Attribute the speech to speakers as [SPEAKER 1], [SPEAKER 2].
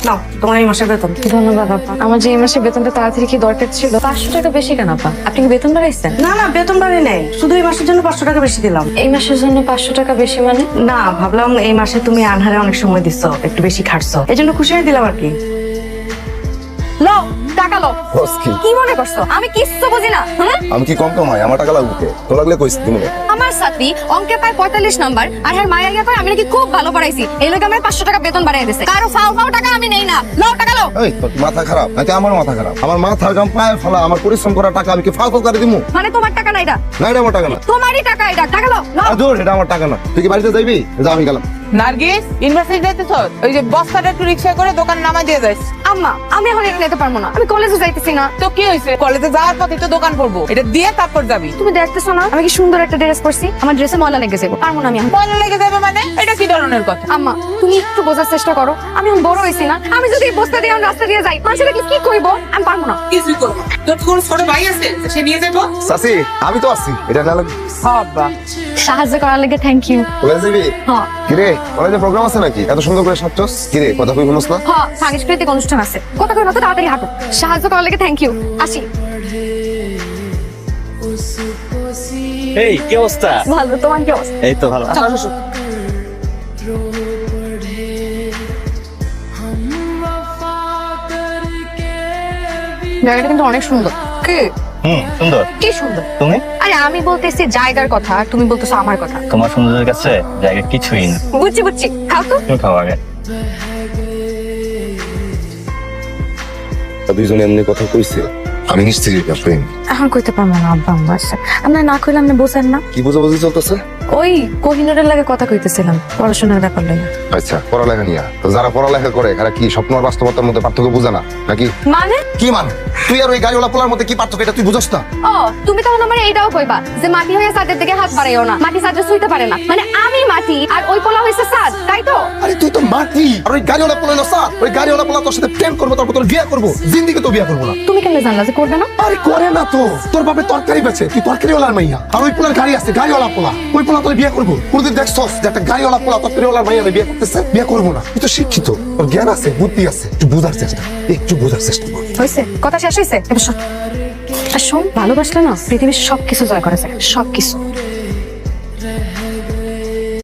[SPEAKER 1] নাও তোমার এই মাসের বেতন।
[SPEAKER 2] ধন্যবাদ আপা। আমার যে এই মাসে বেতনটা তাড়াতাড়ি কি দরকার ছিল। 500 টাকা বেশি কেন আপা? আপনি কি বেতন বাড়াইছেন?
[SPEAKER 1] না না, বেতন বাড়ি নেই, শুধু এই মাসের জন্য 500 টাকা বেশি দিলাম।
[SPEAKER 2] এই মাসের জন্য 500 টাকা বেশি মানে?
[SPEAKER 1] না, ভাবলাম এই মাসে তুমি আনহারে অনেক সময় দিছো, একটু বেশি খাটছো, এই জন্য খুশি হয়ে দিলাম আর কি।
[SPEAKER 2] লো টাকা লো।
[SPEAKER 3] বস কি
[SPEAKER 2] কি মনে করছো আমি কিচ্ছু বুঝি না?
[SPEAKER 3] আমি কি কম কামাই? আমার টাকা লাগবে কে? তো লাগলে কইস তুমি।
[SPEAKER 2] আমার সাথী অঙ্কে পায় 45 নাম্বার আর হ্যাঁ মায়ের গিয়ে পায় আমি নাকি খুব ভালো পড়াইছি, এই লোক আমার 500 টাকা বেতন বাড়াই দিয়েছে। কারো ফাও ফাও টাকা আমি নেই না। লো টাকা লো।
[SPEAKER 3] এই তোর কি মাথা খারাপ নাকি আমার মাথা খারাপ? আমার মাথার গাম পায়ে ফেলা, আমার পরিশ্রম করা টাকা আমি কি ফাও ফাও করে দিমু?
[SPEAKER 2] মানে তোমার টাকা না এটা?
[SPEAKER 3] না, এটা আমার টাকা না।
[SPEAKER 2] তোমারই টাকা এটা। টাকা লো। লো।
[SPEAKER 3] আজোর এটা আমার টাকা না। তুই কি বাড়িতে যাইবি? যা, আমি গেলাম।
[SPEAKER 4] নার্গিস ইউনিভার্সিটি যাইতেছ? ওই যে বস্তাটা একটু রিক্সা করে দোকান নামাই দিয়ে যাইস।
[SPEAKER 2] আম্মা আমি এখন এটা নিতে পারবো না, আমি কলেজে যাইতেছি না।
[SPEAKER 4] তো কি হয়েছে? কলেজে যাওয়ার পথে তো দোকান পড়বো, এটা দিয়ে তারপর যাবি।
[SPEAKER 2] তুমি দেখতেছো না আমি কি সুন্দর একটা ড্রেস পরছি? আমার ড্রেসে ময়লা লেগে যাবে, পারবো না আমি এখন।
[SPEAKER 4] ময়লা লেগে যাবে মানে? এটা কি ধরনের কথা?
[SPEAKER 2] আম্মা তুমি একটু বোঝার চেষ্টা করো, আমি এখন বড় হয়েছি না। আমি যদি এই বস্তা দিয়ে রাস্তা দিয়ে যাই মানুষের কি কইবো? আমি পারবো না।
[SPEAKER 4] কিছুই করবো না। তোর কোন ছোট ভাই আছে সে নিয়ে যাবো?
[SPEAKER 3] সাসি, আমি তো আছি। এটা না লাগবে।
[SPEAKER 4] বাবা
[SPEAKER 2] সাহায্য করার লেগে থ্যাংক ইউ।
[SPEAKER 3] কলেজ যাবি?
[SPEAKER 2] হ্যাঁ
[SPEAKER 3] কিরে, কলেজে প্রোগ্রাম আছে নাকি? এত সুন্দর করে সাজছস। কিরে, কথা কই বলছ না?
[SPEAKER 2] হ্যাঁ সাংস্কৃতিক অনুষ্ঠান আছে, কথা কই না তো তাড়াতাড়ি হাঁটো। সাহায্য করার লেগে থ্যাংক ইউ। আসি।
[SPEAKER 5] এই কি অবস্থা?
[SPEAKER 2] ভালো, তোমার কি অবস্থা?
[SPEAKER 5] এই তো ভালো।
[SPEAKER 2] চলো শ্বশুর। জায়গাটা কিন্তু অনেক সুন্দর। কি
[SPEAKER 5] সুন্দর।
[SPEAKER 2] কি সুন্দর?
[SPEAKER 5] তুমি?
[SPEAKER 2] আরে আমি বলতেছি জায়গার কথা আর তুমি বলতেছো আমার কথা।
[SPEAKER 5] তোমার সৌন্দর্যের কাছে জায়গা কিছুই না।
[SPEAKER 2] বুঝছি বুঝছি, খাও তো।
[SPEAKER 5] তুমি খাও আগে।
[SPEAKER 3] দুইজনে এমনি কথা কইছে। আমি নিশ্চিত প্রেম।
[SPEAKER 2] এখন কইতে পারবো না আব্বা আমার সাথে। আমরা না কইলে আপনি বোঝেন না।
[SPEAKER 3] কি বোঝাবুঝি চলতেছে?
[SPEAKER 2] ওই কোহিনুরের লাগে কথা কইতেছিলাম পড়াশোনার ব্যাপার লাগে।
[SPEAKER 3] আচ্ছা, পড়ালেখা নিয়ে তো যারা পড়ালেখা করে এরা কি স্বপ্ন আর বাস্তবতার মধ্যে পার্থক্য বোঝে না নাকি?
[SPEAKER 2] মানে
[SPEAKER 3] কি মানে? তুই আর ওই গাড়িওয়ালা পোলার মধ্যে কি পার্থক্য এটা তুই বুঝছ না?
[SPEAKER 2] ও তুমি তখন আমার এইটাও কইবা যে মাটি হয়ে সাদের দিকে হাত বাড়াইও না, মাটি সাদে ছুঁইতে পারে না। মানে আমি মাটি আর ওই পোলা হইছে সাদ, তাই তো?
[SPEAKER 3] আরে তুই তো মাটি আর ওই গাড়িওয়ালা পোলা না স্যার। ওই গাড়িওয়ালা পোলা তোর সাথে প্রেম করবো, তারপর তোর বিয়ে করবো। জিন্দিগি তো বিয়ে করবো না।
[SPEAKER 2] তুমি কেন জানলা যে করবে না?
[SPEAKER 3] আরে করে না তো। তোর বাপে তরকারি বেচে, তুই তরকারিওয়ালার মাইয়া। আর ওই পোলার গাড়ি আছে, গাড়িওয়ালা পোলা। ওই পোলা তোর বিয়ে করবো। কোনদিন দেখছস যে একটা গাড়িওয়ালা পোলা তরকারিওয়ালার মাইয়া বিয়ে করতেছে? বিয়ে করবো না। তুই তো শিক্ষিত, তোর জ্ঞান আছে, বুদ্ধি আছে, একটু বোঝার চেষ্টা, একটু বোঝার চেষ্টা কর।
[SPEAKER 2] হইছে কথা শেষ হইছে। এবার শোন, আর শোন, ভালোবাসলে না পৃথিবীর সবকিছু জয় করা যায়, সবকিছু।